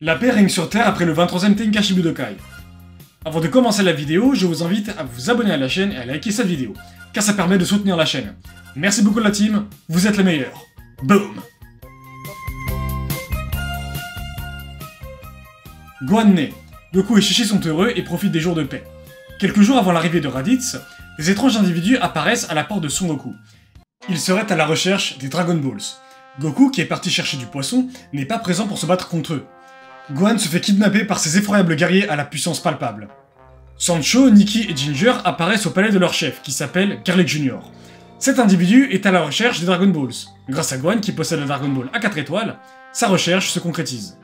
La paix règne sur Terre après le 23e Tenkaichi Budokai. Avant de commencer la vidéo, je vous invite à vous abonner à la chaîne et à liker cette vidéo, car ça permet de soutenir la chaîne. Merci beaucoup la team, vous êtes les meilleurs. Boom! Gohan naît. Goku et Chi-Chi sont heureux et profitent des jours de paix. Quelques jours avant l'arrivée de Raditz, des étranges individus apparaissent à la porte de Son Goku. Ils seraient à la recherche des Dragon Balls. Goku, qui est parti chercher du poisson, n'est pas présent pour se battre contre eux. Gohan se fait kidnapper par ces effroyables guerriers à la puissance palpable. Sancho, Nikki et Ginger apparaissent au palais de leur chef, qui s'appelle Garlic Jr. Cet individu est à la recherche des Dragon Balls. Grâce à Gohan, qui possède le Dragon Ball à 4 étoiles, sa recherche se concrétise.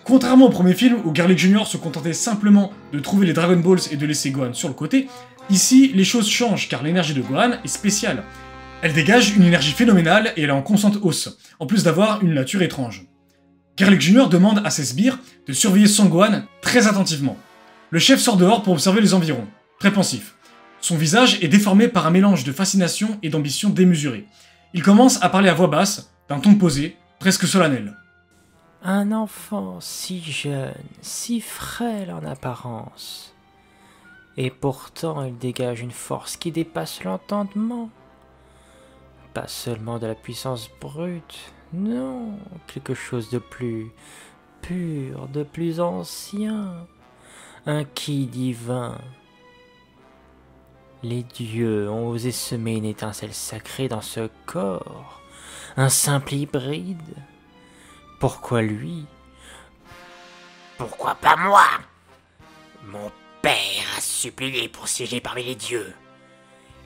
Contrairement au premier film où Garlic Jr. se contentait simplement de trouver les Dragon Balls et de laisser Gohan sur le côté, ici les choses changent car l'énergie de Gohan est spéciale. Elle dégage une énergie phénoménale et elle est en constante hausse, en plus d'avoir une nature étrange. Garlic Jr. demande à ses sbires de surveiller Son Gohan très attentivement. Le chef sort dehors pour observer les environs, très pensif. Son visage est déformé par un mélange de fascination et d'ambition démesurée. Il commence à parler à voix basse, d'un ton posé, presque solennel. Un enfant si jeune, si frêle en apparence. Et pourtant il dégage une force qui dépasse l'entendement. Pas seulement de la puissance brute, non, quelque chose de plus pur, de plus ancien. Un ki divin. Les dieux ont osé semer une étincelle sacrée dans ce corps. Un simple hybride. Pourquoi lui? Pourquoi pas moi? Mon père a supplié pour siéger parmi les dieux.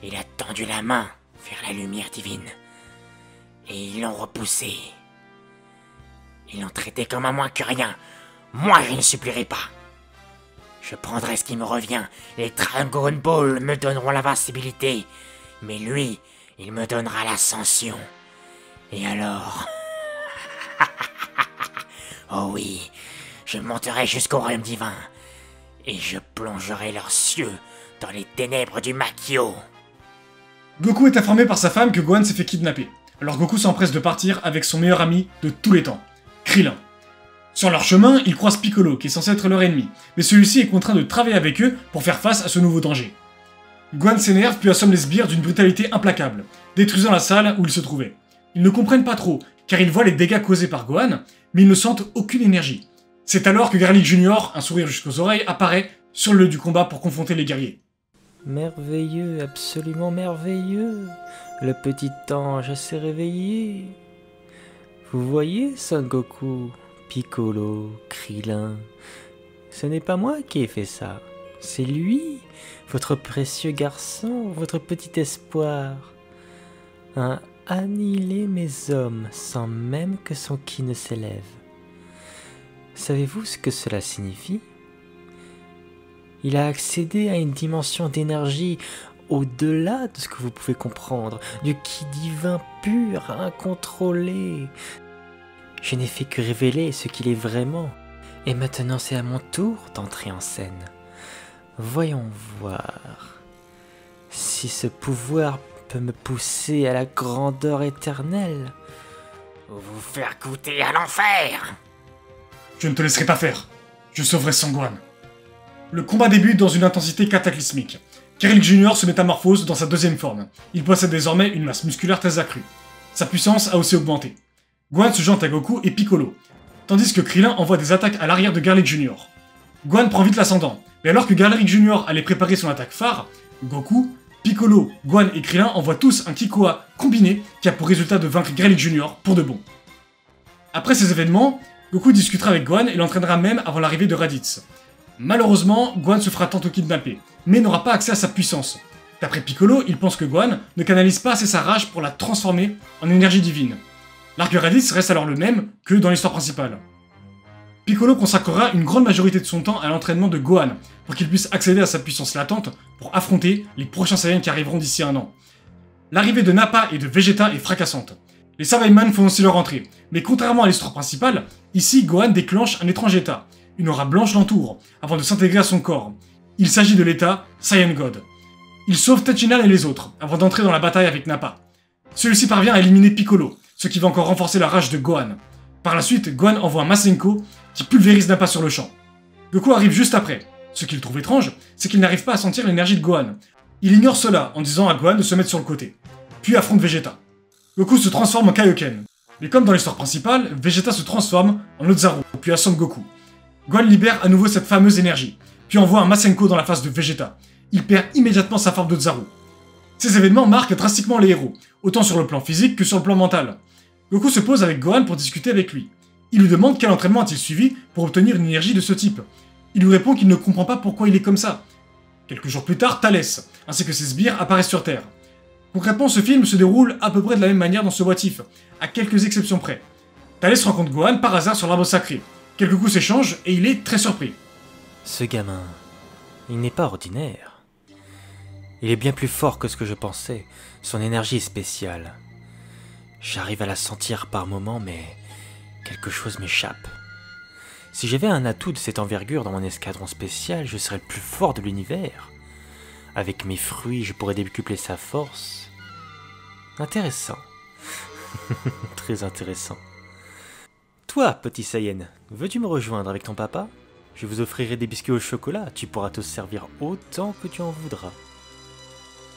Il a tendu la main vers la lumière divine. Et ils l'ont repoussé. Ils l'ont traité comme un moins que rien. Moi, je ne supplierai pas. Je prendrai ce qui me revient. Les Dragon Ball me donneront l'invincibilité. Mais lui, il me donnera l'ascension. Et alors... Oh oui, je monterai jusqu'au royaume divin, et je plongerai leurs cieux dans les ténèbres du Makio. Goku est informé par sa femme que Gohan s'est fait kidnapper, alors Goku s'empresse de partir avec son meilleur ami de tous les temps, Krillin. Sur leur chemin, ils croisent Piccolo, qui est censé être leur ennemi, mais celui-ci est contraint de travailler avec eux pour faire face à ce nouveau danger. Gohan s'énerve puis assomme les sbires d'une brutalité implacable, détruisant la salle où ils se trouvaient. Ils ne comprennent pas trop, car ils voient les dégâts causés par Gohan, mais ils ne sentent aucune énergie. C'est alors que Garlic Jr., un sourire jusqu'aux oreilles, apparaît sur le lieu du combat pour confronter les guerriers. Merveilleux, absolument merveilleux. Le petit ange s'est réveillé. Vous voyez, Son Goku, Piccolo, Krillin. Ce n'est pas moi qui ai fait ça. C'est lui, votre précieux garçon, votre petit espoir. Un annihiler mes hommes sans même que son ki ne s'élève. Savez-vous ce que cela signifie? Il a accédé à une dimension d'énergie au-delà de ce que vous pouvez comprendre, du ki divin pur, incontrôlé. Je n'ai fait que révéler ce qu'il est vraiment, et maintenant c'est à mon tour d'entrer en scène. Voyons voir si ce pouvoir peut me pousser à la grandeur éternelle. Vous faire goûter à l'enfer. Je ne te laisserai pas faire. Je sauverai Son Gohan. Le combat débute dans une intensité cataclysmique. Garlic Jr. se métamorphose dans sa deuxième forme. Il possède désormais une masse musculaire très accrue. Sa puissance a aussi augmenté. Gohan se joint à Goku et Piccolo, tandis que Krillin envoie des attaques à l'arrière de Garlic Jr. Gohan prend vite l'ascendant, mais alors que Garlic Jr. allait préparer son attaque phare, Goku, Piccolo, Gohan et Krillin envoient tous un Kikoa combiné qui a pour résultat de vaincre Garlic Jr. pour de bon. Après ces événements, Goku discutera avec Gohan et l'entraînera même avant l'arrivée de Raditz. Malheureusement, Gohan se fera tantôt kidnapper, mais n'aura pas accès à sa puissance. D'après Piccolo, il pense que Gohan ne canalise pas assez sa rage pour la transformer en énergie divine. L'arc de Raditz reste alors le même que dans l'histoire principale. Piccolo consacrera une grande majorité de son temps à l'entraînement de Gohan, pour qu'il puisse accéder à sa puissance latente pour affronter les prochains Saiyans qui arriveront d'ici un an. L'arrivée de Nappa et de Vegeta est fracassante. Les Saiyaman font aussi leur entrée, mais contrairement à l'histoire principale, ici Gohan déclenche un étrange état. Une aura blanche l'entoure, avant de s'intégrer à son corps. Il s'agit de l'état Saiyan God. Il sauve Tenshinhan et les autres, avant d'entrer dans la bataille avec Nappa. Celui-ci parvient à éliminer Piccolo, ce qui va encore renforcer la rage de Gohan. Par la suite, Gohan envoie Masenko qui pulvérise d'un pas sur le champ. Goku arrive juste après. Ce qu'il trouve étrange, c'est qu'il n'arrive pas à sentir l'énergie de Gohan. Il ignore cela en disant à Gohan de se mettre sur le côté, puis affronte Vegeta. Goku se transforme en Kaioken, mais comme dans l'histoire principale, Vegeta se transforme en Ozaru, puis à Son Goku. Gohan libère à nouveau cette fameuse énergie, puis envoie un Masenko dans la face de Vegeta. Il perd immédiatement sa forme d'Ozaru. Ces événements marquent drastiquement les héros, autant sur le plan physique que sur le plan mental. Goku se pose avec Gohan pour discuter avec lui. Il lui demande quel entraînement a-t-il suivi pour obtenir une énergie de ce type. Il lui répond qu'il ne comprend pas pourquoi il est comme ça. Quelques jours plus tard, Thalès, ainsi que ses sbires apparaissent sur Terre. Concrètement, ce film se déroule à peu près de la même manière dans ce What If, à quelques exceptions près. Thalès rencontre Gohan par hasard sur l'arbre sacré. Quelques coups s'échangent et il est très surpris. Ce gamin, il n'est pas ordinaire. Il est bien plus fort que ce que je pensais. Son énergie est spéciale. J'arrive à la sentir par moments, mais quelque chose m'échappe. Si j'avais un atout de cette envergure dans mon escadron spécial, je serais le plus fort de l'univers. Avec mes fruits, je pourrais décupler sa force. Intéressant. Très intéressant. Toi, petit Saiyan, veux-tu me rejoindre avec ton papa? Je vous offrirai des biscuits au chocolat, tu pourras te servir autant que tu en voudras.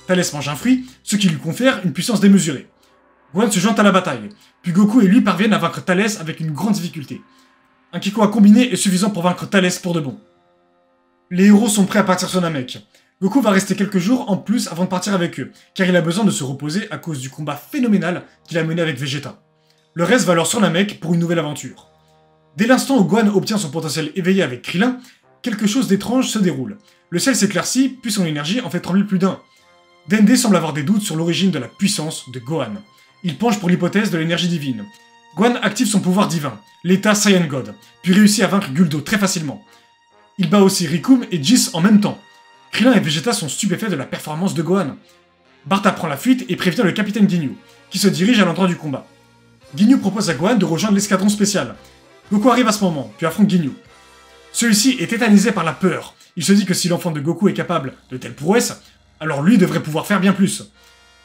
Thalès mange un fruit, ce qui lui confère une puissance démesurée. Gohan se joint à la bataille, puis Goku et lui parviennent à vaincre Thalès avec une grande difficulté. Un Kikoa combiné est suffisant pour vaincre Thalès pour de bon. Les héros sont prêts à partir sur Namek. Goku va rester quelques jours en plus avant de partir avec eux, car il a besoin de se reposer à cause du combat phénoménal qu'il a mené avec Vegeta. Le reste va alors sur Namek pour une nouvelle aventure. Dès l'instant où Gohan obtient son potentiel éveillé avec Krillin, quelque chose d'étrange se déroule. Le ciel s'éclaircit, puis son énergie en fait trembler plus d'un. Dende semble avoir des doutes sur l'origine de la puissance de Gohan. Il penche pour l'hypothèse de l'énergie divine. Gohan active son pouvoir divin, l'état Saiyan God, puis réussit à vaincre Guldo très facilement. Il bat aussi Rikum et Jis en même temps. Krillin et Vegeta sont stupéfaits de la performance de Gohan. Barta prend la fuite et prévient le capitaine Ginyu, qui se dirige à l'endroit du combat. Ginyu propose à Gohan de rejoindre l'escadron spécial. Goku arrive à ce moment, puis affronte Ginyu. Celui-ci est tétanisé par la peur. Il se dit que si l'enfant de Goku est capable de telles prouesses, alors lui devrait pouvoir faire bien plus.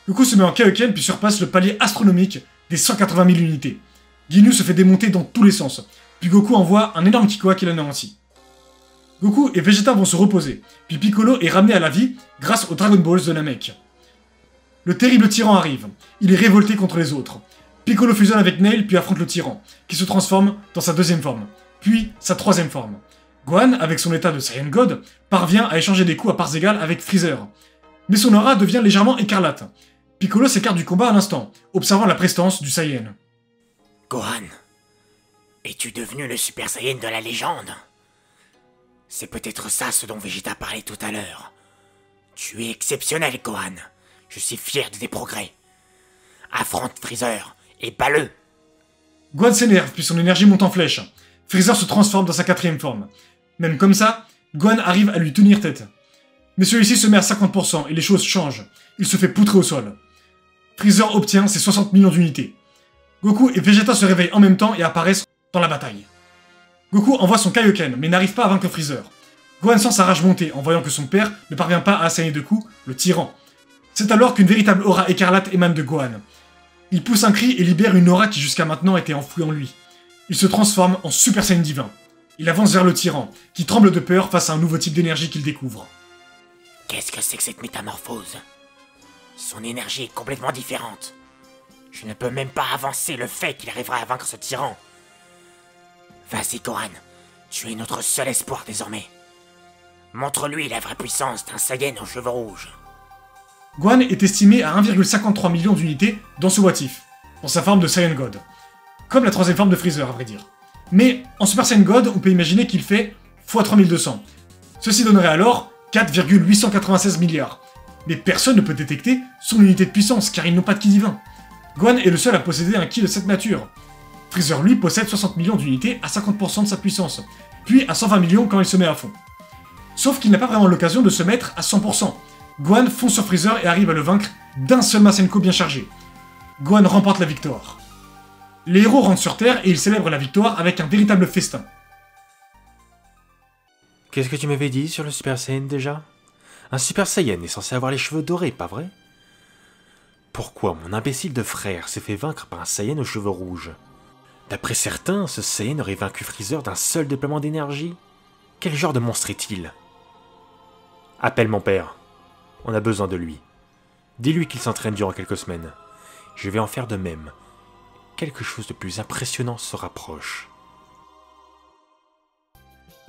Goku se met en Kaioken puis surpasse le palier astronomique des 180 000 unités. Ginyu se fait démonter dans tous les sens, puis Goku envoie un énorme Kikoa qui l'anéantit. Goku et Vegeta vont se reposer, puis Piccolo est ramené à la vie grâce aux Dragon Balls de Namek. Le terrible tyran arrive, il est révolté contre les autres. Piccolo fusionne avec Nail puis affronte le tyran, qui se transforme dans sa deuxième forme, puis sa troisième forme. Gohan, avec son état de Saiyan God, parvient à échanger des coups à parts égales avec Freezer. Mais son aura devient légèrement écarlate. Piccolo s'écarte du combat à l'instant, observant la prestance du Saiyan. Gohan, es-tu devenu le Super Saiyan de la légende? C'est peut-être ça ce dont Vegeta parlait tout à l'heure. Tu es exceptionnel, Gohan. Je suis fier de tes progrès. Affronte Freezer et bats-le. Gohan s'énerve puis son énergie monte en flèche. Freezer se transforme dans sa quatrième forme. Même comme ça, Gohan arrive à lui tenir tête. Mais celui-ci se met à 50% et les choses changent. Il se fait poutrer au sol. Freezer obtient ses 60 millions d'unités. Goku et Vegeta se réveillent en même temps et apparaissent dans la bataille. Goku envoie son Kaioken, mais n'arrive pas à vaincre Freezer. Gohan sent sa rage monter en voyant que son père ne parvient pas à assaillir de coups le tyran. C'est alors qu'une véritable aura écarlate émane de Gohan. Il pousse un cri et libère une aura qui jusqu'à maintenant était enfouie en lui. Il se transforme en Super Saiyan divin. Il avance vers le tyran, qui tremble de peur face à un nouveau type d'énergie qu'il découvre. Qu'est-ce que c'est que cette métamorphose? Son énergie est complètement différente. Je ne peux même pas avancer le fait qu'il arrivera à vaincre ce tyran. Vas-y, Gohan, tu es notre seul espoir désormais. Montre-lui la vraie puissance d'un Saiyan aux cheveux rouges. Gohan est estimé à 1,53 million d'unités dans ce What If, dans sa forme de Saiyan God. Comme la troisième forme de Freezer, à vrai dire. Mais en Super Saiyan God, on peut imaginer qu'il fait x 3200. Ceci donnerait alors 4,896 milliards. Mais personne ne peut détecter son unité de puissance, car ils n'ont pas de ki divin. Gohan est le seul à posséder un ki de cette nature. Freezer, lui, possède 60 millions d'unités à 50% de sa puissance, puis à 120 millions quand il se met à fond. Sauf qu'il n'a pas vraiment l'occasion de se mettre à 100%. Gohan fonce sur Freezer et arrive à le vaincre d'un seul Masenko bien chargé. Gohan remporte la victoire. Les héros rentrent sur Terre et ils célèbrent la victoire avec un véritable festin. Qu'est-ce que tu m'avais dit sur le Super Saiyan déjà? Un Super Saiyan est censé avoir les cheveux dorés, pas vrai? Pourquoi mon imbécile de frère s'est fait vaincre par un Saiyan aux cheveux rouges? D'après certains, ce Saiyan aurait vaincu Freezer d'un seul déploiement d'énergie. Quel genre de monstre est-il? Appelle mon père. On a besoin de lui. Dis-lui qu'il s'entraîne durant quelques semaines. Je vais en faire de même. Quelque chose de plus impressionnant se rapproche.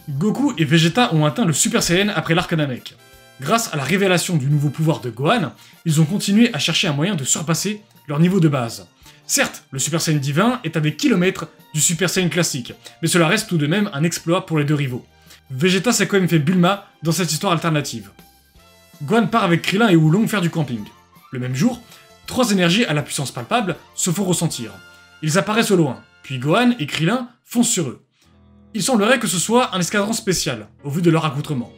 Goku et Vegeta ont atteint le Super Saiyan après l'arc Namek. Grâce à la révélation du nouveau pouvoir de Gohan, ils ont continué à chercher un moyen de surpasser leur niveau de base. Certes, le Super Saiyan divin est à des kilomètres du Super Saiyan classique, mais cela reste tout de même un exploit pour les deux rivaux. Vegeta s'est quand même fait Bulma dans cette histoire alternative. Gohan part avec Krillin et Oolong faire du camping. Le même jour, 3 énergies à la puissance palpable se font ressentir. Ils apparaissent au loin, puis Gohan et Krillin foncent sur eux. Il semblerait que ce soit un escadron spécial, au vu de leur accoutrement.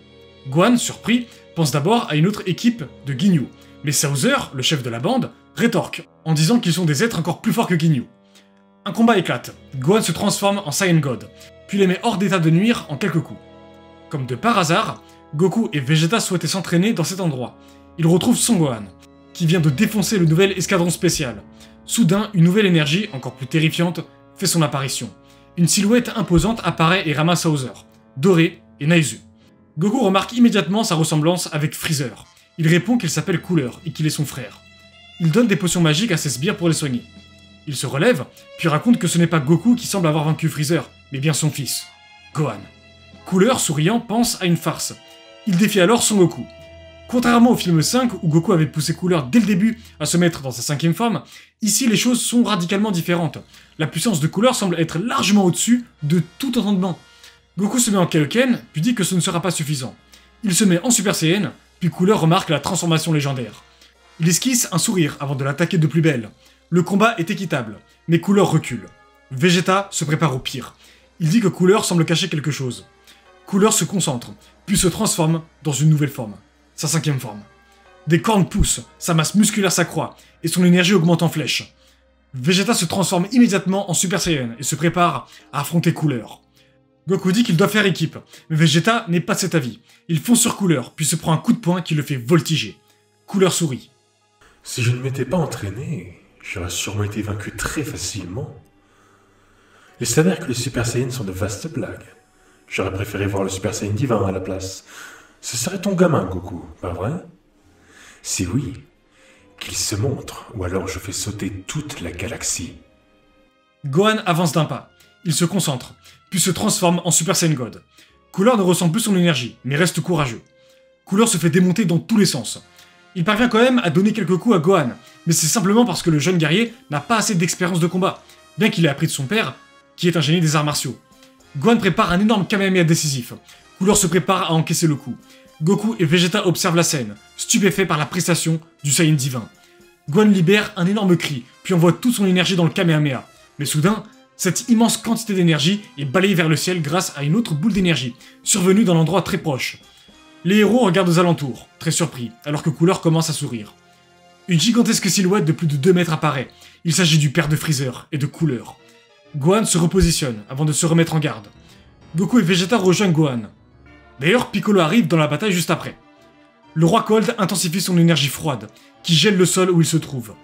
Gohan, surpris, pense d'abord à une autre équipe de Ginyu, mais Sauzer, le chef de la bande, rétorque, en disant qu'ils sont des êtres encore plus forts que Ginyu. Un combat éclate, Gohan se transforme en Saiyan God, puis les met hors d'état de nuire en quelques coups. Comme de par hasard, Goku et Vegeta souhaitaient s'entraîner dans cet endroit. Ils retrouvent Son Gohan, qui vient de défoncer le nouvel escadron spécial. Soudain, une nouvelle énergie, encore plus terrifiante, fait son apparition. Une silhouette imposante apparaît et ramasse Sauzer, Doré et Naizu. Goku remarque immédiatement sa ressemblance avec Freezer. Il répond qu'il s'appelle Cooler et qu'il est son frère. Il donne des potions magiques à ses sbires pour les soigner. Il se relève, puis raconte que ce n'est pas Goku qui semble avoir vaincu Freezer, mais bien son fils, Gohan. Cooler, souriant, pense à une farce. Il défie alors Son Goku. Contrairement au film 5, où Goku avait poussé Cooler dès le début à se mettre dans sa 5e forme, ici les choses sont radicalement différentes. La puissance de Cooler semble être largement au-dessus de tout entendement. Goku se met en Kaioken, puis dit que ce ne sera pas suffisant. Il se met en Super Saiyan, puis Cooler remarque la transformation légendaire. Il esquisse un sourire avant de l'attaquer de plus belle. Le combat est équitable, mais Cooler recule. Vegeta se prépare au pire. Il dit que Cooler semble cacher quelque chose. Cooler se concentre, puis se transforme dans une nouvelle forme, sa 5e forme. Des cornes poussent, sa masse musculaire s'accroît, et son énergie augmente en flèche. Vegeta se transforme immédiatement en Super Saiyan et se prépare à affronter Cooler. Goku dit qu'il doit faire équipe, mais Vegeta n'est pas de cet avis. Il fonce sur Cooler, puis se prend un coup de poing qui le fait voltiger. Cooler sourit. Si je ne m'étais pas entraîné, j'aurais sûrement été vaincu très facilement. Il s'avère que les Super Saiyans sont de vastes blagues. J'aurais préféré voir le Super Saiyan divin à la place. Ce serait ton gamin, Goku, pas vrai? Si oui, qu'il se montre, ou alors je fais sauter toute la galaxie. Gohan avance d'un pas. Il se concentre, puis se transforme en Super Saiyan God. Cooler ne ressent plus son énergie, mais reste courageux. Cooler se fait démonter dans tous les sens. Il parvient quand même à donner quelques coups à Gohan, mais c'est simplement parce que le jeune guerrier n'a pas assez d'expérience de combat, bien qu'il ait appris de son père, qui est un génie des arts martiaux. Gohan prépare un énorme Kamehameha décisif. Cooler se prépare à encaisser le coup. Goku et Vegeta observent la scène, stupéfaits par la prestation du Saiyan divin. Gohan libère un énorme cri, puis envoie toute son énergie dans le Kamehameha. Mais soudain, cette immense quantité d'énergie est balayée vers le ciel grâce à une autre boule d'énergie, survenue dans l'endroit très proche. Les héros regardent aux alentours, très surpris, alors que Cooler commence à sourire. Une gigantesque silhouette de plus de 2 mètres apparaît. Il s'agit du père de Freezer et de Cooler. Gohan se repositionne avant de se remettre en garde. Goku et Vegeta rejoignent Gohan. D'ailleurs, Piccolo arrive dans la bataille juste après. Le roi Cold intensifie son énergie froide, qui gèle le sol où il se trouve.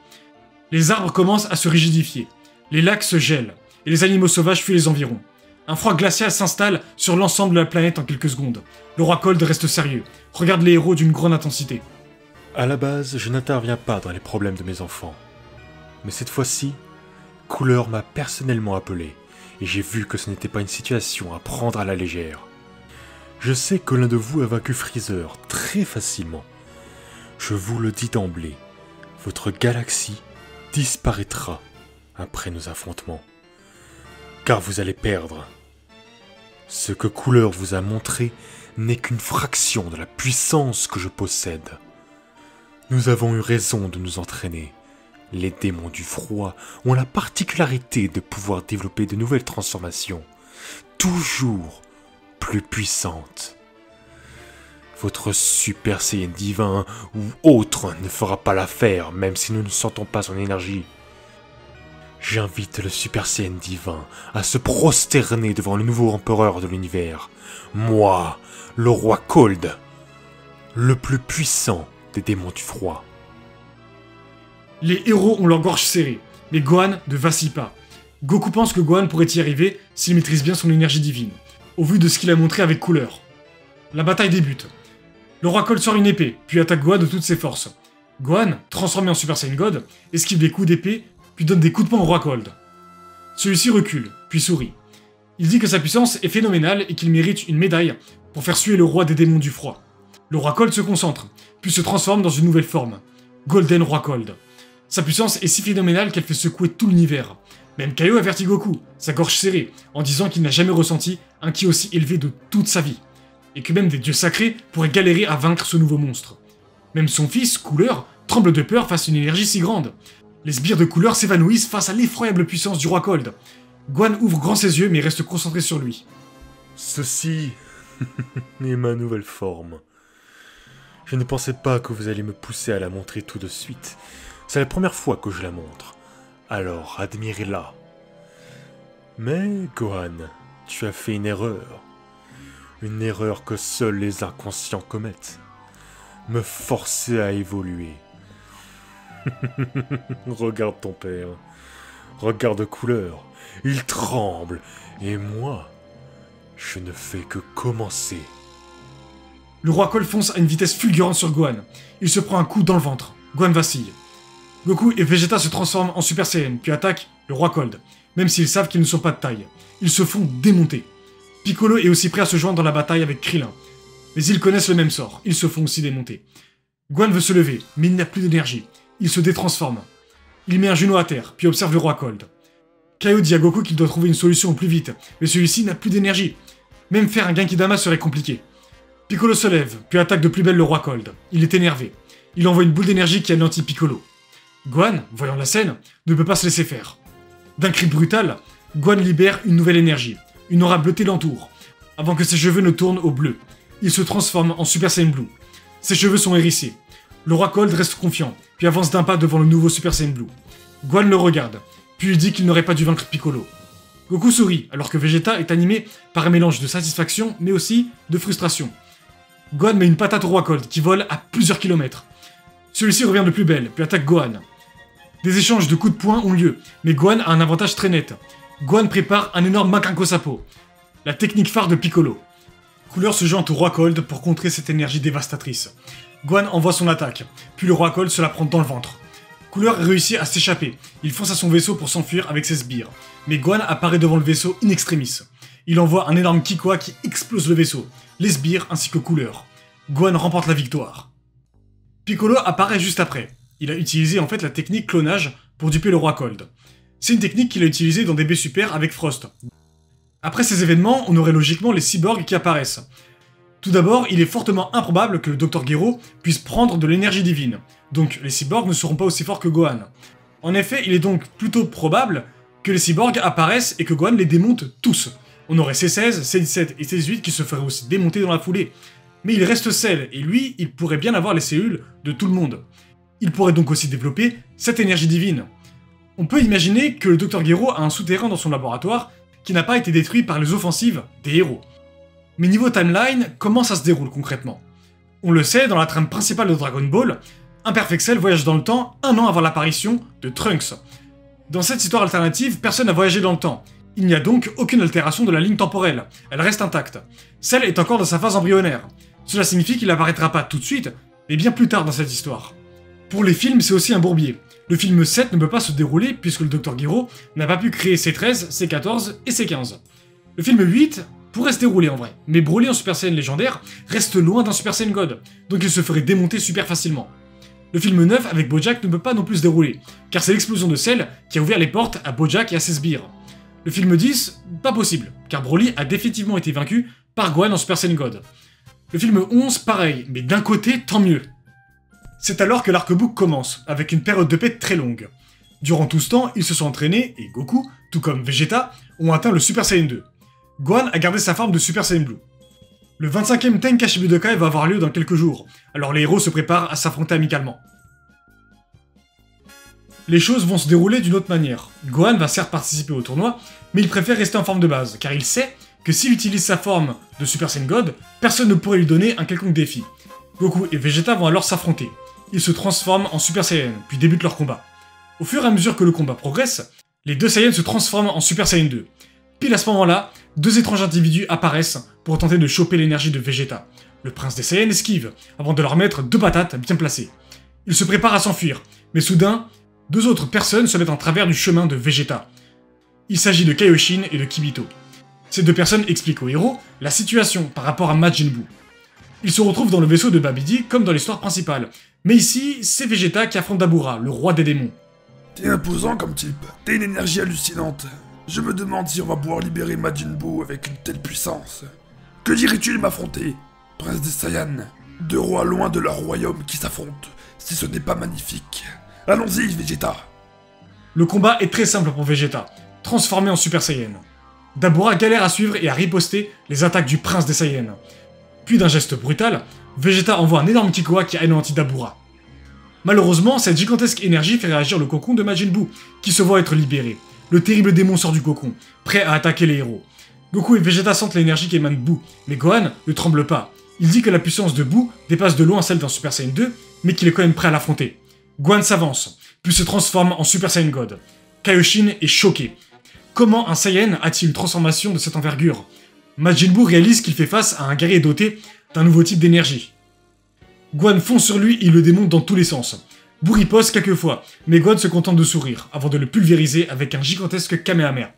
Les arbres commencent à se rigidifier, les lacs se gèlent, et les animaux sauvages fuient les environs. Un froid glacial s'installe sur l'ensemble de la planète en quelques secondes. Le roi Cold reste sérieux, regarde les héros d'une grande intensité. À la base, je n'interviens pas dans les problèmes de mes enfants. Mais cette fois-ci, Cooler m'a personnellement appelé, et j'ai vu que ce n'était pas une situation à prendre à la légère. Je sais que l'un de vous a vaincu Freezer très facilement. Je vous le dis d'emblée, votre galaxie disparaîtra après nos affrontements. Car vous allez perdre. Ce que Cooler vous a montré n'est qu'une fraction de la puissance que je possède. Nous avons eu raison de nous entraîner. Les démons du froid ont la particularité de pouvoir développer de nouvelles transformations, toujours plus puissantes. Votre Super Saiyan divin ou autre ne fera pas l'affaire, même si nous ne sentons pas son énergie. J'invite le Super Saiyan divin à se prosterner devant le nouveau empereur de l'univers, moi, le roi Cold, le plus puissant des démons du froid. Les héros ont leur gorge serrée, mais Gohan ne vacille pas. Goku pense que Gohan pourrait y arriver s'il maîtrise bien son énergie divine, au vu de ce qu'il a montré avec Cooler. La bataille débute. Le roi Cold sort une épée, puis attaque Gohan de toutes ses forces. Gohan, transformé en Super Saiyan God, esquive des coups d'épée, puis donne des coups de poing au roi Cold. Celui-ci recule, puis sourit. Il dit que sa puissance est phénoménale et qu'il mérite une médaille pour faire suer le roi des démons du froid. Le roi Cold se concentre, puis se transforme dans une nouvelle forme. Golden Roi Cold. Sa puissance est si phénoménale qu'elle fait secouer tout l'univers. Même Kaio avertit Goku, sa gorge serrée, en disant qu'il n'a jamais ressenti un ki aussi élevé de toute sa vie, et que même des dieux sacrés pourraient galérer à vaincre ce nouveau monstre. Même son fils, Cooler, tremble de peur face à une énergie si grande. Les sbires de Cooler s'évanouissent face à l'effroyable puissance du roi Cold. Gohan ouvre grand ses yeux mais reste concentré sur lui. Ceci est ma nouvelle forme. Je ne pensais pas que vous alliez me pousser à la montrer tout de suite. C'est la première fois que je la montre. Alors, admirez-la. Mais, Gohan, tu as fait une erreur. Une erreur que seuls les inconscients commettent. Me forcer à évoluer. Regarde ton père. Regarde Cooler. Il tremble. Et moi, je ne fais que commencer. Le roi Cold fonce à une vitesse fulgurante sur Gohan. Il se prend un coup dans le ventre. Gohan vacille. Goku et Vegeta se transforment en Super Saiyan, puis attaquent le roi Cold, même s'ils savent qu'ils ne sont pas de taille. Ils se font démonter. Piccolo est aussi prêt à se joindre dans la bataille avec Krillin. Mais ils connaissent le même sort, ils se font aussi démonter. Gohan veut se lever, mais il n'a plus d'énergie. Il se détransforme. Il met un genou à terre, puis observe le roi Cold. Kaio dit à Goku qu'il doit trouver une solution au plus vite, mais celui-ci n'a plus d'énergie. Même faire un Genkidama serait compliqué. Piccolo se lève, puis attaque de plus belle le roi Cold. Il est énervé. Il envoie une boule d'énergie qui anéantit Piccolo. Gohan, voyant la scène, ne peut pas se laisser faire. D'un cri brutal, Gohan libère une nouvelle énergie. Une aura bleutée l'entoure, avant que ses cheveux ne tournent au bleu. Il se transforme en Super Saiyan Blue. Ses cheveux sont hérissés. Le roi Cold reste confiant, puis avance d'un pas devant le nouveau Super Saiyan Blue. Gohan le regarde, puis lui dit qu'il n'aurait pas dû vaincre Piccolo. Goku sourit, alors que Vegeta est animé par un mélange de satisfaction, mais aussi de frustration. Gohan met une patate au roi Cold, qui vole à plusieurs kilomètres. Celui-ci revient de plus belle, puis attaque Gohan. Des échanges de coups de poing ont lieu, mais Gohan a un avantage très net. Gohan prépare un énorme Makanko Sapo, la technique phare de Piccolo. Cooler se joint au roi Cold pour contrer cette énergie dévastatrice. Gohan envoie son attaque, puis le roi Cold se la prend dans le ventre. Cooler réussit à s'échapper, il fonce à son vaisseau pour s'enfuir avec ses sbires. Mais Gohan apparaît devant le vaisseau in extremis. Il envoie un énorme Kikoa qui explose le vaisseau, les sbires ainsi que Cooler. Gohan remporte la victoire. Piccolo apparaît juste après. Il a utilisé en fait la technique clonage pour duper le roi Cold. C'est une technique qu'il a utilisée dans DB Super avec Frost. Après ces événements, on aurait logiquement les cyborgs qui apparaissent. Tout d'abord, il est fortement improbable que le Dr Gero puisse prendre de l'énergie divine, donc les cyborgs ne seront pas aussi forts que Gohan. En effet, il est donc plutôt probable que les cyborgs apparaissent et que Gohan les démonte tous. On aurait C16, C17 et C18 qui se feraient aussi démonter dans la foulée. Mais il reste Cell, et lui, il pourrait bien avoir les cellules de tout le monde. Il pourrait donc aussi développer cette énergie divine. On peut imaginer que le Dr Gero a un souterrain dans son laboratoire qui n'a pas été détruit par les offensives des héros. Mais niveau timeline, comment ça se déroule concrètement? On le sait, dans la trame principale de Dragon Ball, Imperfect Cell voyage dans le temps 1 an avant l'apparition de Trunks. Dans cette histoire alternative, personne n'a voyagé dans le temps. Il n'y a donc aucune altération de la ligne temporelle, elle reste intacte. Cell est encore dans sa phase embryonnaire. Cela signifie qu'il n'apparaîtra pas tout de suite, mais bien plus tard dans cette histoire. Pour les films, c'est aussi un bourbier. Le film 7 ne peut pas se dérouler puisque le Dr Gero n'a pas pu créer C13, C14 et C15. Le film 8 pourrait se dérouler en vrai, mais Broly en Super Saiyan légendaire reste loin d'un Super Saiyan God, donc il se ferait démonter super facilement. Le film 9 avec Bojack ne peut pas non plus se dérouler, car c'est l'explosion de Cell qui a ouvert les portes à Bojack et à ses sbires. Le film 10, pas possible, car Broly a définitivement été vaincu par Gohan en Super Saiyan God. Le film 11, pareil, mais d'un côté, tant mieux. C'est alors que l'arc-book commence, avec une période de paix très longue. Durant tout ce temps, ils se sont entraînés, et Goku, tout comme Vegeta, ont atteint le Super Saiyan 2. Gohan a gardé sa forme de Super Saiyan Blue. Le 25e Tenkaichi Budokai va avoir lieu dans quelques jours, alors les héros se préparent à s'affronter amicalement. Les choses vont se dérouler d'une autre manière. Gohan va certes participer au tournoi, mais il préfère rester en forme de base, car il sait que s'il utilise sa forme de Super Saiyan God, personne ne pourrait lui donner un quelconque défi. Goku et Vegeta vont alors s'affronter. Ils se transforment en Super Saiyan, puis débutent leur combat. Au fur et à mesure que le combat progresse, Les deux Saiyans se transforment en Super Saiyan 2. Pile à ce moment-là, deux étranges individus apparaissent pour tenter de choper l'énergie de Vegeta. Le prince des Saiyans esquive, avant de leur mettre deux patates bien placées. Il se prépare à s'enfuir, mais soudain, deux autres personnes se mettent en travers du chemin de Vegeta. Il s'agit de Kaioshin et de Kibito. Ces deux personnes expliquent au héros la situation par rapport à Majin Buu. Ils se retrouvent dans le vaisseau de Babidi comme dans l'histoire principale, mais ici, c'est Vegeta qui affronte Dabura, le roi des démons. T'es imposant comme type, t'as une énergie hallucinante. Je me demande si on va pouvoir libérer Majin Buu avec une telle puissance. Que dirais-tu de m'affronter, prince des Saiyans? Deux rois loin de leur royaume qui s'affrontent, si ce n'est pas magnifique. Allons-y, Vegeta. Le combat est très simple pour Vegeta, transformé en Super Saiyan. Dabura galère à suivre et à riposter les attaques du prince des Saiyans. Puis d'un geste brutal, Vegeta envoie un énorme Kikoa qui anéantit Dabura. Malheureusement, cette gigantesque énergie fait réagir le cocon de Majin Buu, qui se voit être libéré. Le terrible démon sort du cocon, prêt à attaquer les héros. Goku et Vegeta sentent l'énergie qui émane de Buu, mais Gohan ne tremble pas. Il dit que la puissance de Buu dépasse de loin celle d'un Super Saiyan 2, mais qu'il est quand même prêt à l'affronter. Gohan s'avance, puis se transforme en Super Saiyan God. Kaioshin est choqué. Comment un Saiyan a-t-il une transformation de cette envergure? Majin Buu réalise qu'il fait face à un guerrier doté d'un nouveau type d'énergie. Gohan fonce sur lui et il le démonte dans tous les sens. Buu riposte quelques fois, mais Gohan se contente de sourire, avant de le pulvériser avec un gigantesque Kamehameha.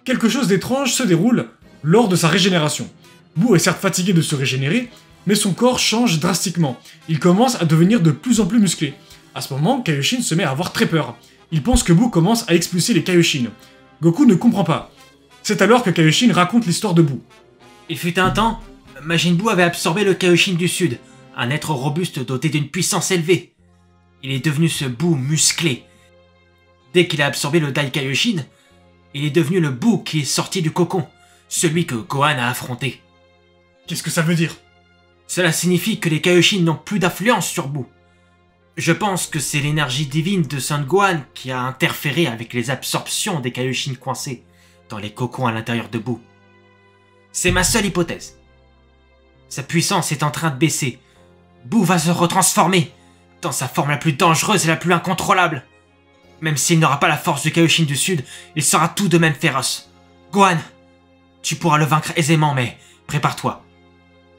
Quelque chose d'étrange se déroule lors de sa régénération. Buu est certes fatigué de se régénérer, mais son corps change drastiquement. Il commence à devenir de plus en plus musclé. À ce moment, Kaioshin se met à avoir très peur. Il pense que Buu commence à expulser les Kaioshin. Goku ne comprend pas. C'est alors que Kaioshin raconte l'histoire de Buu. Il fut un temps, Majin Buu avait absorbé le Kaioshin du Sud, un être robuste doté d'une puissance élevée. Il est devenu ce Buu musclé. Dès qu'il a absorbé le Dai Kaioshin, il est devenu le Buu qui est sorti du cocon, celui que Gohan a affronté. Qu'est-ce que ça veut dire? Cela signifie que les Kaioshin n'ont plus d'influence sur Buu. Je pense que c'est l'énergie divine de Son Gohan qui a interféré avec les absorptions des Kaioshin coincés dans les cocons à l'intérieur de Buu. C'est ma seule hypothèse. Sa puissance est en train de baisser. Buu va se retransformer dans sa forme la plus dangereuse et la plus incontrôlable. Même s'il n'aura pas la force du Kaioshin du Sud, il sera tout de même féroce. Gohan, tu pourras le vaincre aisément, mais prépare-toi.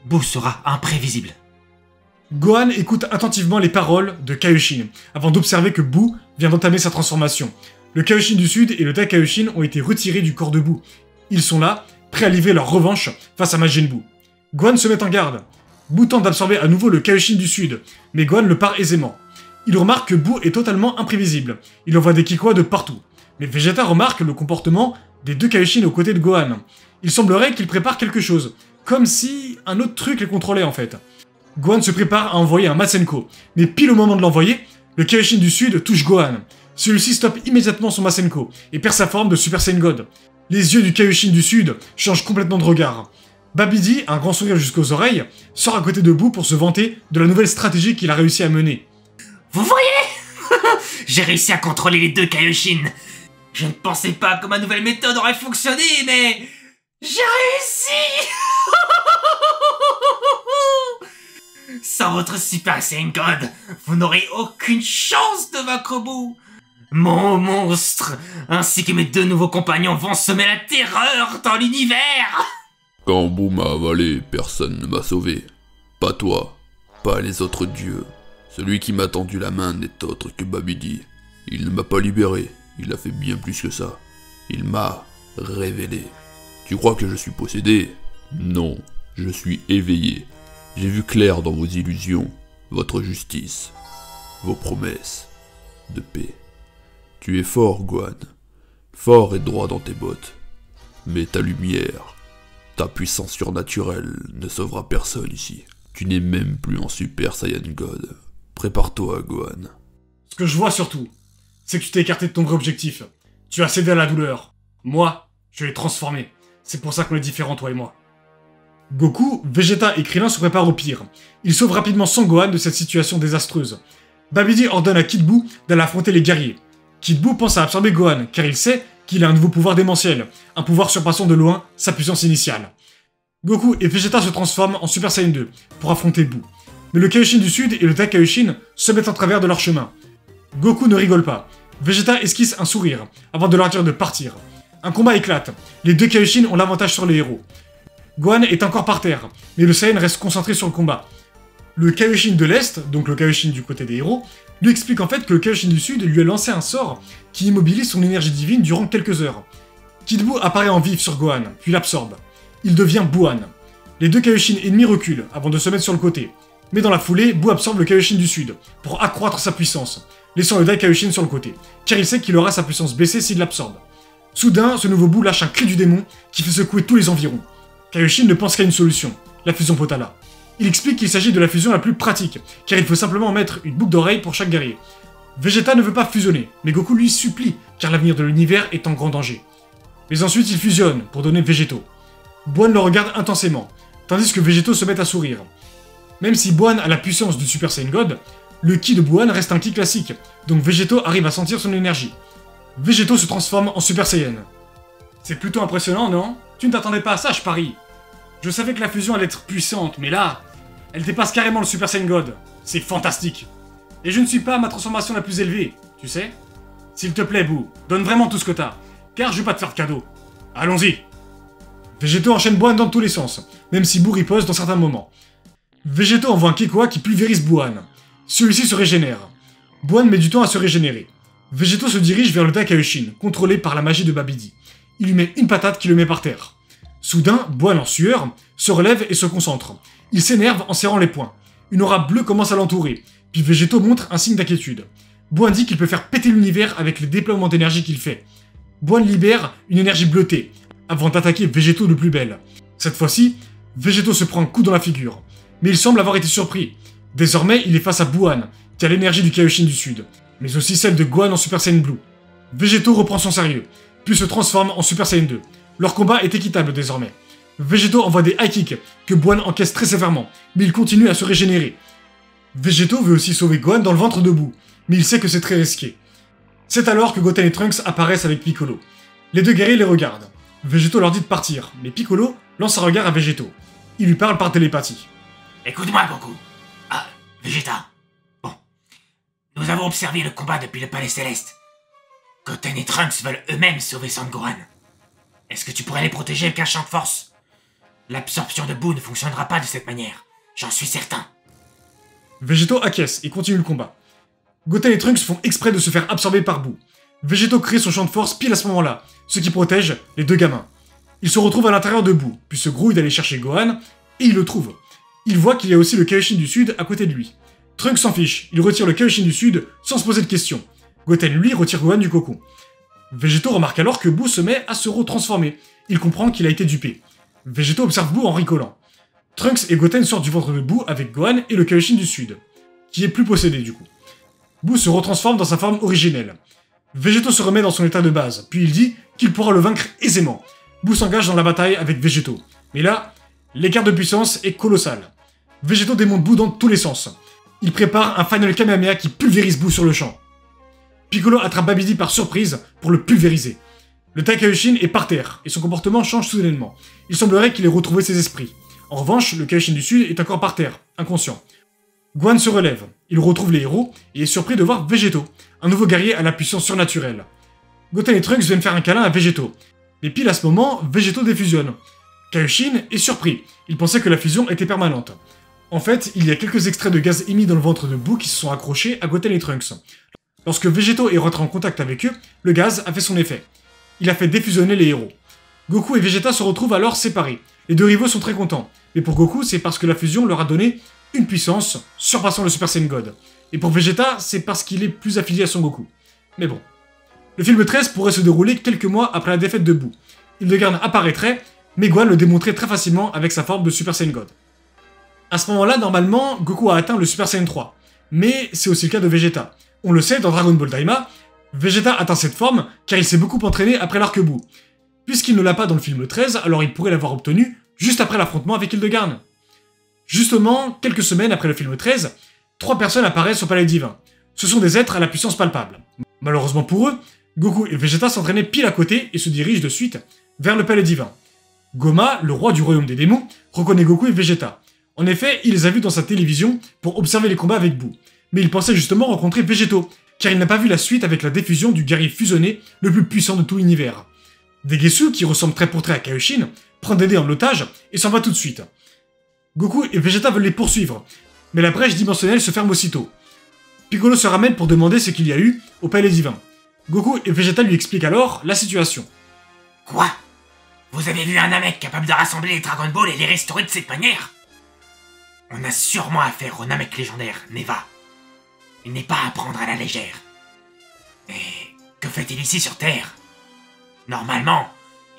Buu sera imprévisible. Gohan écoute attentivement les paroles de Kaioshin, avant d'observer que Buu vient d'entamer sa transformation. Le Kaioshin du Sud et le Dai Kaioshin ont été retirés du corps de Buu. Ils sont là, prêts à livrer leur revanche face à Majin Buu. Gohan se met en garde. Buu tente d'absorber à nouveau le Kaioshin du Sud, mais Gohan le part aisément. Il remarque que Buu est totalement imprévisible. Il envoie des Kikoa de partout. Mais Vegeta remarque le comportement des deux Kaioshin aux côtés de Gohan. Il semblerait qu'il prépare quelque chose, comme si un autre truc les contrôlait en fait. Gohan se prépare à envoyer un Masenko, mais pile au moment de l'envoyer, le Kaioshin du Sud touche Gohan. Celui-ci stoppe immédiatement son Masenko et perd sa forme de Super Saiyan God. Les yeux du Kaioshin du Sud changent complètement de regard. Babidi, un grand sourire jusqu'aux oreilles, sort à côté de Buu pour se vanter de la nouvelle stratégie qu'il a réussi à mener. Vous voyez? J'ai réussi à contrôler les deux Kaioshin. Je ne pensais pas que ma nouvelle méthode aurait fonctionné, mais... j'ai réussi. Sans votre Super Saiyan God, vous n'aurez aucune chance de vaincre Buu. Mon monstre, ainsi que mes deux nouveaux compagnons vont semer la terreur dans l'univers. Quand Buu m'a avalé, personne ne m'a sauvé. Pas toi, pas les autres dieux. Celui qui m'a tendu la main n'est autre que Babidi. Il ne m'a pas libéré, il a fait bien plus que ça. Il m'a révélé. Tu crois que je suis possédé? Non, je suis éveillé. J'ai vu clair dans vos illusions, votre justice, vos promesses de paix. Tu es fort, Gohan, fort et droit dans tes bottes. Mais ta lumière, ta puissance surnaturelle ne sauvera personne ici. Tu n'es même plus en Super Saiyan God. Prépare-toi, Gohan. Ce que je vois surtout, c'est que tu t'es écarté de ton vrai objectif. Tu as cédé à la douleur. Moi, je l'ai transformé. C'est pour ça qu'on est différents, toi et moi. Goku, Vegeta et Krillin se préparent au pire. Ils sauvent rapidement Son Gohan de cette situation désastreuse. Babidi ordonne à Kid Buu d'aller affronter les guerriers. Kid Buu pense à absorber Gohan, car il sait qu'il a un nouveau pouvoir démentiel, un pouvoir surpassant de loin sa puissance initiale. Goku et Vegeta se transforment en Super Saiyan 2 pour affronter Buu. Mais le Kaioshin du Sud et le Dai Kaioshin se mettent en travers de leur chemin. Goku ne rigole pas. Vegeta esquisse un sourire, avant de leur dire de partir. Un combat éclate, les deux Kaioshin ont l'avantage sur les héros. Gohan est encore par terre, mais le Saiyan reste concentré sur le combat. Le Kaioshin de l'Est, donc le Kaioshin du côté des héros, lui explique en fait que le Kaioshin du Sud lui a lancé un sort qui immobilise son énergie divine durant quelques heures. Kid Buu apparaît en vif sur Gohan, puis l'absorbe. Il devient Buuhan. Les deux Kaioshin ennemis reculent avant de se mettre sur le côté. Mais dans la foulée, Buu absorbe le Kaioshin du Sud pour accroître sa puissance, laissant le Dai Kaioshin sur le côté, car il sait qu'il aura sa puissance baissée s'il l'absorbe. Soudain, ce nouveau Buu lâche un cri du démon qui fait secouer tous les environs. Kaioshin ne pense qu'à une solution, la fusion Potala. Il explique qu'il s'agit de la fusion la plus pratique, car il faut simplement mettre une boucle d'oreille pour chaque guerrier. Vegeta ne veut pas fusionner, mais Goku lui supplie, car l'avenir de l'univers est en grand danger. Mais ensuite, il fusionne pour donner Végéto. Buuhan le regarde intensément, tandis que Végéto se met à sourire. Même si Buuhan a la puissance du Super Saiyan God, le ki de Buuhan reste un ki classique, donc Végéto arrive à sentir son énergie. Végéto se transforme en Super Saiyan. C'est plutôt impressionnant, non? Tu ne t'attendais pas à ça, je parie. Je savais que la fusion allait être puissante, mais là, elle dépasse carrément le Super Saiyan God. C'est fantastique. Et je ne suis pas à ma transformation la plus élevée, tu sais? S'il te plaît, Buu, donne vraiment tout ce que t'as, car je vais pas te faire de cadeau. Allons-y. Végéto enchaîne Buuhan dans tous les sens, même si Buu riposte dans certains moments. Végéto envoie un Kikoa qui pulvérise Buuhan. Celui-ci se régénère. Buuhan met du temps à se régénérer. Végéto se dirige vers le Dai Kaioshin, contrôlé par la magie de Babidi. Il lui met une patate qui le met par terre. Soudain, Buuhan en sueur, se relève et se concentre. Il s'énerve en serrant les poings. Une aura bleue commence à l'entourer, puis Végéto montre un signe d'inquiétude. Buuhan dit qu'il peut faire péter l'univers avec les déploiements d'énergie qu'il fait. Buuhan libère une énergie bleutée, avant d'attaquer Végéto de plus belle. Cette fois-ci, Végéto se prend un coup dans la figure. Mais il semble avoir été surpris. Désormais, il est face à Buuhan, qui a l'énergie du Kaioshin du Sud, mais aussi celle de Gohan en Super Saiyan Blue. Végéto reprend son sérieux, puis se transforme en Super Saiyan 2. Leur combat est équitable désormais. Végéto envoie des high kicks que Buuhan encaisse très sévèrement, mais il continue à se régénérer. Végéto veut aussi sauver Gohan dans le ventre de Buu, mais il sait que c'est très risqué. C'est alors que Goten et Trunks apparaissent avec Piccolo. Les deux guerriers les regardent. Végéto leur dit de partir, mais Piccolo lance un regard à Végéto. Il lui parle par télépathie. Écoute-moi, Goku. Ah, Vegeta. Bon. Nous avons observé le combat depuis le Palais Céleste. Goten et Trunks veulent eux-mêmes sauver Son Gohan. Est-ce que tu pourrais les protéger avec un champ de force? L'absorption de Buu ne fonctionnera pas de cette manière. J'en suis certain. Végéto acquiesce et continue le combat. Goten et Trunks font exprès de se faire absorber par Buu. Végéto crée son champ de force pile à ce moment-là, ce qui protège les deux gamins. Il se retrouve à l'intérieur de Buu, puis se grouille d'aller chercher Gohan, et il le trouve. Il voit qu'il y a aussi le Kaioshin du Sud à côté de lui. Trunks s'en fiche, il retire le Kaioshin du Sud sans se poser de questions. Goten, lui, retire Gohan du cocon. Végéto remarque alors que Buu se met à se retransformer. Il comprend qu'il a été dupé. Végéto observe Buu en rigolant. Trunks et Goten sortent du ventre de Buu avec Gohan et le Kaioshin du Sud, qui est plus possédé du coup. Buu se retransforme dans sa forme originelle. Végéto se remet dans son état de base, puis il dit qu'il pourra le vaincre aisément. Buu s'engage dans la bataille avec Végéto. Mais là, l'écart de puissance est colossal. Végéto démonte Buu dans tous les sens. Il prépare un Final Kamehameha qui pulvérise Buu sur le champ. Piccolo attrape Babidi par surprise pour le pulvériser. Le Dai Kaioshin est par terre, et son comportement change soudainement. Il semblerait qu'il ait retrouvé ses esprits. En revanche, le Kaioshin du Sud est encore par terre, inconscient. Gohan se relève, il retrouve les héros, et est surpris de voir Végéto, un nouveau guerrier à la puissance surnaturelle. Goten et Trunks viennent faire un câlin à Végéto. Mais pile à ce moment, Végéto défusionne. Kaioshin est surpris, il pensait que la fusion était permanente. En fait, il y a quelques extraits de gaz émis dans le ventre de Buu qui se sont accrochés à Goten et Trunks. Lorsque Végéto est rentré en contact avec eux, le gaz a fait son effet. Il a fait défusionner les héros. Goku et Vegeta se retrouvent alors séparés. Les deux rivaux sont très contents. Mais pour Goku, c'est parce que la fusion leur a donné une puissance surpassant le Super Saiyan God. Et pour Vegeta, c'est parce qu'il est plus affilié à Son Goku. Mais bon. Le film 13 pourrait se dérouler quelques mois après la défaite de Buu. Hildegarde apparaîtrait, mais Gohan le démontrait très facilement avec sa forme de Super Saiyan God. À ce moment-là, normalement, Goku a atteint le Super Saiyan 3. Mais c'est aussi le cas de Vegeta. On le sait, dans Dragon Ball Daima, Vegeta atteint cette forme car il s'est beaucoup entraîné après l'arc Buu. Puisqu'il ne l'a pas dans le film 13, alors il pourrait l'avoir obtenu juste après l'affrontement avec Hildegarde. Justement, quelques semaines après le film 13, 3 personnes apparaissent au Palais Divin. Ce sont des êtres à la puissance palpable. Malheureusement pour eux, Goku et Vegeta s'entraînaient pile à côté et se dirigent de suite vers le Palais Divin. Goma, le roi du royaume des démons, reconnaît Goku et Vegeta. En effet, il les a vus dans sa télévision pour observer les combats avec Buu. Mais il pensait justement rencontrer Végéto, car il n'a pas vu la suite avec la diffusion du guerrier fusionné le plus puissant de tout l'univers. Degesu, qui ressemble trait pour trait à Kaioshin, prend Dende en otage et s'en va tout de suite. Goku et Vegeta veulent les poursuivre, mais la brèche dimensionnelle se ferme aussitôt. Piccolo se ramène pour demander ce qu'il y a eu au palais divin. Goku et Vegeta lui expliquent alors la situation. Quoi? Vous avez vu un Namek capable de rassembler les Dragon Ball et les restaurer de cette manière? On a sûrement affaire au Namek légendaire, Neva. Il n'est pas à prendre à la légère. Mais que fait-il ici sur Terre? Normalement,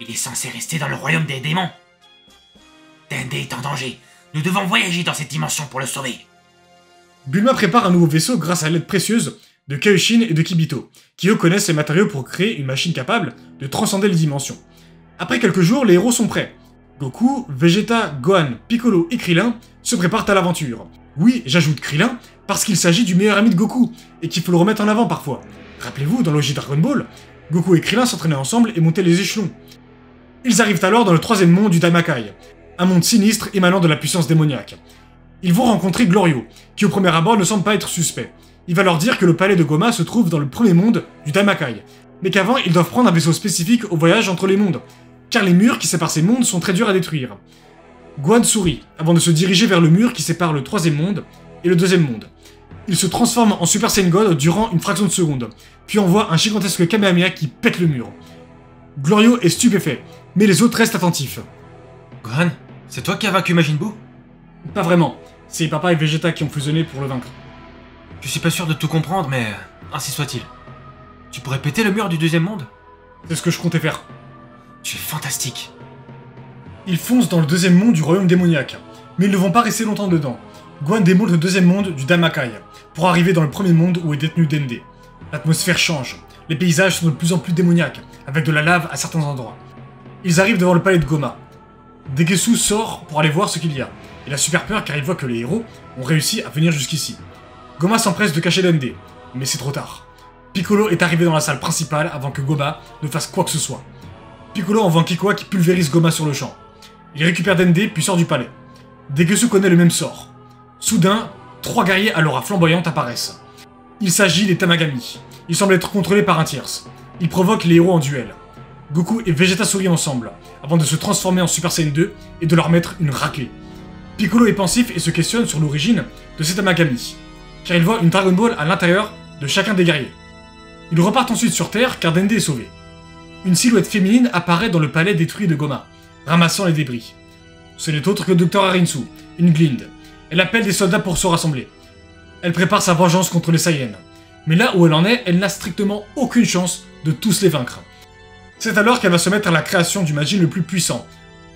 il est censé rester dans le royaume des démons. Dende est en danger. Nous devons voyager dans cette dimension pour le sauver. Bulma prépare un nouveau vaisseau grâce à l'aide précieuse de Kaioshin et de Kibito, qui eux connaissent les matériaux pour créer une machine capable de transcender les dimensions. Après quelques jours, les héros sont prêts. Goku, Vegeta, Gohan, Piccolo et Krillin se préparent à l'aventure. Oui, j'ajoute Krillin, parce qu'il s'agit du meilleur ami de Goku, et qu'il faut le remettre en avant parfois. Rappelez-vous, dans l'OG Dragon Ball, Goku et Krillin s'entraînaient ensemble et montaient les échelons. Ils arrivent alors dans le troisième monde du Daimakai, un monde sinistre émanant de la puissance démoniaque. Ils vont rencontrer Glorio, qui au premier abord ne semble pas être suspect. Il va leur dire que le palais de Goma se trouve dans le premier monde du Daimakai, mais qu'avant ils doivent prendre un vaisseau spécifique au voyage entre les mondes, car les murs qui séparent ces mondes sont très durs à détruire. Gohan sourit, avant de se diriger vers le mur qui sépare le troisième monde et le deuxième monde. Il se transforme en Super Saiyan God durant une fraction de seconde, puis envoie un gigantesque Kamehameha qui pète le mur. Glorio est stupéfait, mais les autres restent attentifs. Gohan, c'est toi qui as vaincu Majin Buu? Pas vraiment, c'est Papa et Vegeta qui ont fusionné pour le vaincre. Je suis pas sûr de tout comprendre, mais ainsi soit-il. Tu pourrais péter le mur du deuxième monde? C'est ce que je comptais faire. Tu es fantastique. Ils foncent dans le deuxième monde du royaume démoniaque, mais ils ne vont pas rester longtemps dedans. Gohan démonte le deuxième monde du Daimakai, pour arriver dans le premier monde où est détenu Dende. L'atmosphère change, les paysages sont de plus en plus démoniaques, avec de la lave à certains endroits. Ils arrivent devant le palais de Goma. Degesu sort pour aller voir ce qu'il y a. Il a super peur car il voit que les héros ont réussi à venir jusqu'ici. Goma s'empresse de cacher Dende, mais c'est trop tard. Piccolo est arrivé dans la salle principale avant que Goma ne fasse quoi que ce soit. Piccolo envoie Kikoa qui pulvérise Goma sur le champ. Il récupère Dende puis sort du palais. Degesu connaît le même sort. Soudain, 3 guerriers à l'aura flamboyante apparaissent. Il s'agit des Tamagami. Ils semblent être contrôlés par un tierce. Ils provoquent les héros en duel. Goku et Vegeta sourient ensemble, avant de se transformer en Super Saiyan 2 et de leur mettre une raclée. Piccolo est pensif et se questionne sur l'origine de ces Tamagami, car il voit une Dragon Ball à l'intérieur de chacun des guerriers. Ils repartent ensuite sur Terre car Dende est sauvé. Une silhouette féminine apparaît dans le palais détruit de Goma, ramassant les débris. Ce n'est autre que Dr Arinsu, une glinde. Elle appelle des soldats pour se rassembler. Elle prépare sa vengeance contre les Saiyans. Mais là où elle en est, elle n'a strictement aucune chance de tous les vaincre. C'est alors qu'elle va se mettre à la création du Majin le plus puissant,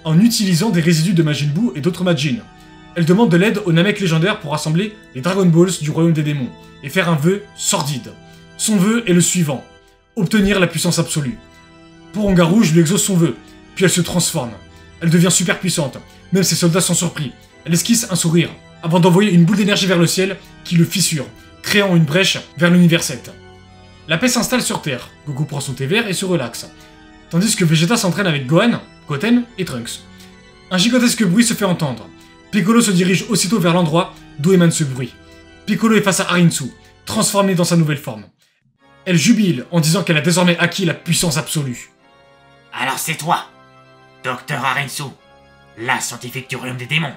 en utilisant des résidus de Majin Buu et d'autres Majin. Elle demande de l'aide au Namek légendaire pour rassembler les Dragon Balls du royaume des démons, et faire un vœu sordide. Son vœu est le suivant, obtenir la puissance absolue. Poronga Rouge lui exauce son vœu, puis elle se transforme. Elle devient super puissante, même ses soldats sont surpris. Elle esquisse un sourire, avant d'envoyer une boule d'énergie vers le ciel qui le fissure, créant une brèche vers l'univers 7. La paix s'installe sur Terre, Goku prend son thé vert et se relaxe, tandis que Vegeta s'entraîne avec Gohan, Goten et Trunks. Un gigantesque bruit se fait entendre. Piccolo se dirige aussitôt vers l'endroit d'où émane ce bruit. Piccolo est face à Arinsu, transformé dans sa nouvelle forme. Elle jubile en disant qu'elle a désormais acquis la puissance absolue. Alors c'est toi, Docteur Arinsu, la scientifique du royaume des démons.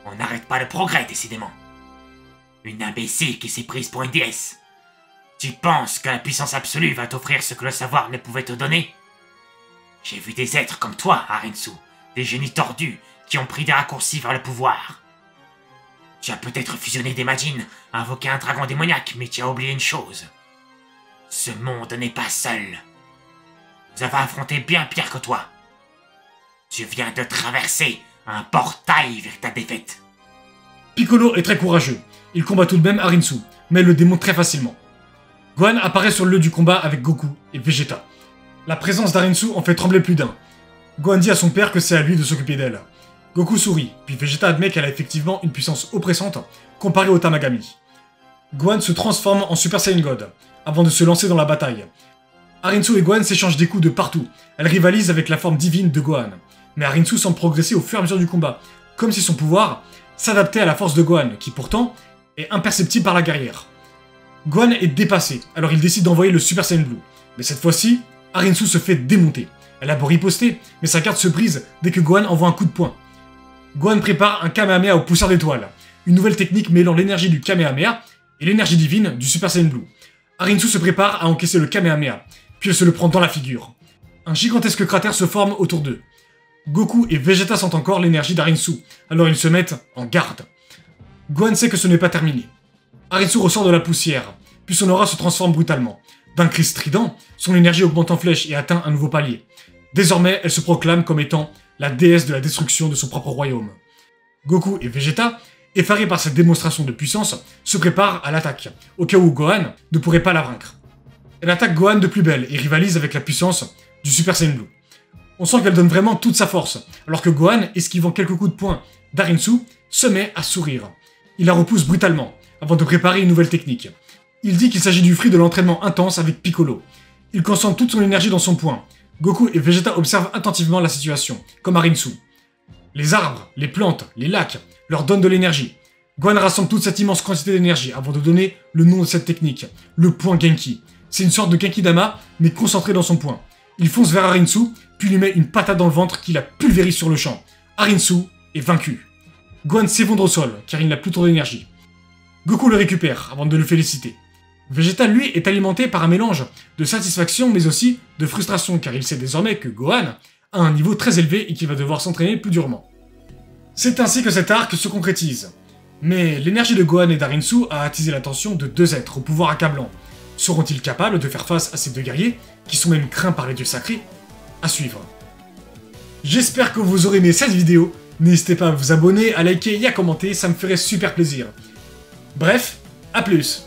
On n'arrête pas le progrès, décidément. Une imbécile qui s'est prise pour une déesse. Tu penses que la puissance absolue va t'offrir ce que le savoir ne pouvait te donner? J'ai vu des êtres comme toi, Arinsu, des génies tordus qui ont pris des raccourcis vers le pouvoir. Tu as peut-être fusionné des Majin, invoqué un dragon démoniaque, mais tu as oublié une chose. Ce monde n'est pas seul. Nous avons affronté bien pire que toi. Tu viens de traverser un portail vers ta défaite. Piccolo est très courageux. Il combat tout de même Arinsu, mais elle le démonte très facilement. Gohan apparaît sur le lieu du combat avec Goku et Vegeta. La présence d'Arinsu en fait trembler plus d'un. Gohan dit à son père que c'est à lui de s'occuper d'elle. Goku sourit, puis Vegeta admet qu'elle a effectivement une puissance oppressante comparée au Tamagami. Gohan se transforme en Super Saiyan God, avant de se lancer dans la bataille. Arinsu et Gohan s'échangent des coups de partout. Elle rivalise avec la forme divine de Gohan. Mais Arinsu semble progresser au fur et à mesure du combat, comme si son pouvoir s'adaptait à la force de Gohan, qui pourtant est imperceptible par la guerrière. Gohan est dépassé, alors il décide d'envoyer le Super Saiyan Blue. Mais cette fois-ci, Arinsu se fait démonter. Elle a beau riposter, mais sa garde se brise dès que Gohan envoie un coup de poing. Gohan prépare un Kamehameha aux poussières d'étoiles, une nouvelle technique mêlant l'énergie du Kamehameha et l'énergie divine du Super Saiyan Blue. Arinsu se prépare à encaisser le Kamehameha, puis elle se le prend dans la figure. Un gigantesque cratère se forme autour d'eux. Goku et Vegeta sentent encore l'énergie d'Arinsu, alors ils se mettent en garde. Gohan sait que ce n'est pas terminé. Arinsu ressort de la poussière, puis son aura se transforme brutalement. D'un cri strident, son énergie augmente en flèche et atteint un nouveau palier. Désormais, elle se proclame comme étant la déesse de la destruction de son propre royaume. Goku et Vegeta, effarés par cette démonstration de puissance, se préparent à l'attaque, au cas où Gohan ne pourrait pas la vaincre. Elle attaque Gohan de plus belle et rivalise avec la puissance du Super Saiyan Blue. On sent qu'elle donne vraiment toute sa force, alors que Gohan, esquivant quelques coups de poing d'Arinsu, se met à sourire. Il la repousse brutalement, avant de préparer une nouvelle technique. Il dit qu'il s'agit du fruit de l'entraînement intense avec Piccolo. Il concentre toute son énergie dans son poing. Goku et Vegeta observent attentivement la situation, comme Arinsu. Les arbres, les plantes, les lacs leur donnent de l'énergie. Gohan rassemble toute cette immense quantité d'énergie avant de donner le nom de cette technique, le point Genki. C'est une sorte de Genkidama, mais concentré dans son poing. Il fonce vers Arinsu, puis lui met une patate dans le ventre qui la pulvérise sur le champ. Arinsu est vaincu. Gohan s'effondre au sol, car il n'a plus trop d'énergie. Goku le récupère, avant de le féliciter. Vegeta, lui, est alimenté par un mélange de satisfaction, mais aussi de frustration, car il sait désormais que Gohan a un niveau très élevé et qu'il va devoir s'entraîner plus durement. C'est ainsi que cet arc se concrétise. Mais l'énergie de Gohan et d'Arinsu a attisé l'attention de deux êtres au pouvoir accablant. Seront-ils capables de faire face à ces deux guerriers, qui sont même craints par les dieux sacrés? À suivre. J'espère que vous aurez aimé cette vidéo. N'hésitez pas à vous abonner, à liker et à commenter, ça me ferait super plaisir. Bref, à plus.